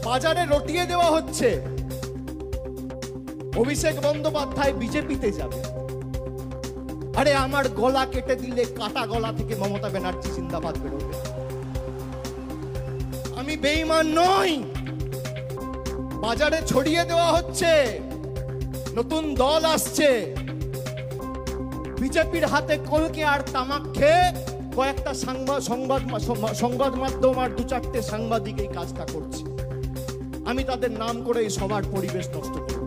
বাজারে রটিয়ে দেওয়া হচ্ছে অভিষেক বন্দ্যোপাধ্যায় বিজেপিতে যাবে। আরে আমার গলা কেটে দিলে কাটা গলা থেকে মমতা ব্যানার্জি জিন্দাবাদ বেরোবে। আমি বেঈমান নই। বাজারে ছড়িয়ে দেওয়া হচ্ছে নতুন দল আসছে, বিজেপির হাতে কলকে আর তামাক খেয়ে কয়েকটা সংবাদ মাধ্যম আর দু চারটে সাংবাদিক এই কাজটা করছে। আমি তাদের নাম করে এই সবার পরিবেশ নষ্ট করব।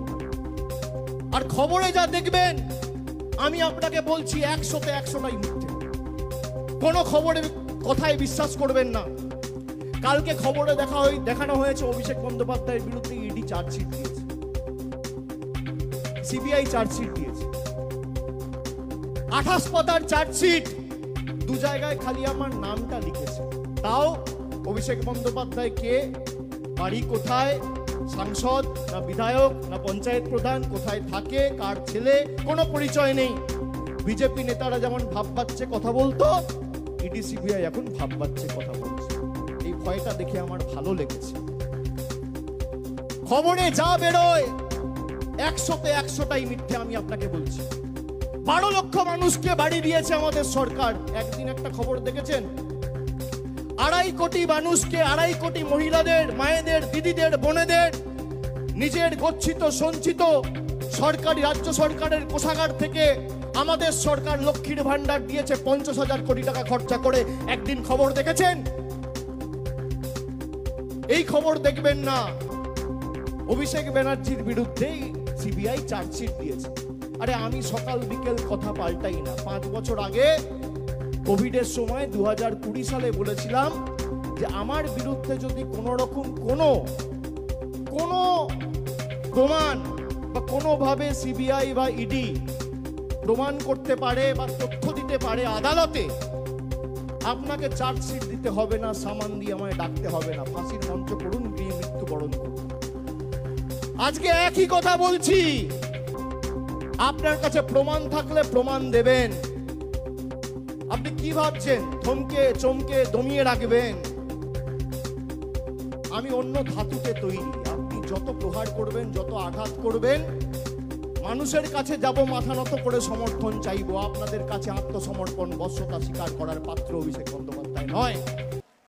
আর খবরে যা দেখবেন, আমি আপনাকে বলছি 100তে 100টাই মিথ্যে। কোনো খবরের কথায় বিশ্বাস করবেন না। কালকে খবরে দেখানো হয়েছে অভিষেক বন্দ্যোপাধ্যায়ের বিরুদ্ধে ইডি চার্জশিট দিয়েছে, সিবিআই চার্জশিট দিয়েছে। 28 পাতার চার্জশিট, 2 জায়গায় খালি আমার নামটা লিখেছে। তাও অভিষেক বন্দ্যোপাধ্যায় কে, বাড়ি কোথায়, সাংসদ না বিধায়ক না পঞ্চায়েত প্রধান, কোথায় থাকে, কার ছেলে, কোনো পরিচয় নেই। বিজেপি নেতারা যেমন ভাব পাচ্ছে কথা বলতো, ইডি সিবিআই এখন ভাব পাচ্ছে কথা বলছে। এই ভয়টা দেখে আমার ভালো লেগেছে। খবরে যা বেরোয় 100তে 100টাই মিথ্যে। আমি আপনাকে বলছি, 12 লক্ষ মানুষকে বাড়ি দিয়েছে আমাদের সরকার। একদিন একটা খবর দেখেছেন, 2.5 কোটি মানুষকে, 2.5 কোটি মহিলাদের, মায়েদের, দিদিদের, বোনেদের নিজের গচ্ছিত সঞ্চিত সরকারি রাজ্য সরকারের কোষাগার থেকে আমাদের সরকার লক্ষ্মীর ভান্ডার দিয়েছে 50,000 কোটি টাকা খরচা করে। একদিন খবর দেখেছেন? এই খবর দেখবেন না। অভিষেক ব্যানার্জির বিরুদ্ধে সিবিআই চার্জশিট দিয়েছে। আরে আমি সকাল বিকেল কথা পাল্টাই না। 5 বছর আগে কোভিডের সময় 2020 সালে বলেছিলাম যে আমার বিরুদ্ধে যদি কোনো রকম কোনো প্রমাণ বা কোনোভাবে সিবিআই বা ইডি প্রমাণ করতে পারে বা তথ্য দিতে পারে আদালতে, আপনাকে চার্জশিট দিতে হবে না, সামান দিয়ে আমায় ডাকতে হবে না, ফাঁসির মঞ্চ করুন, গিয়ে মৃত্যুবরণ করুন। আজকে একই কথা বলছি, আপনার কাছে প্রমাণ থাকলে প্রমাণ দেবেন। আপনি কি ভাবছেন থমকে চমকে দমিয়ে রাখবেন? আমি অন্য ধাতুতে তৈরি। আপনি যত প্রহার করবেন, যত আঘাত করবেন, মানুষের কাছে যাব মাথা নত করে সমর্থন চাইবো। আপনাদের কাছে আত্মসমর্পণ, বশ্যতা স্বীকার করার পাত্র অভিষেক বন্দ্যোপাধ্যায় নয়।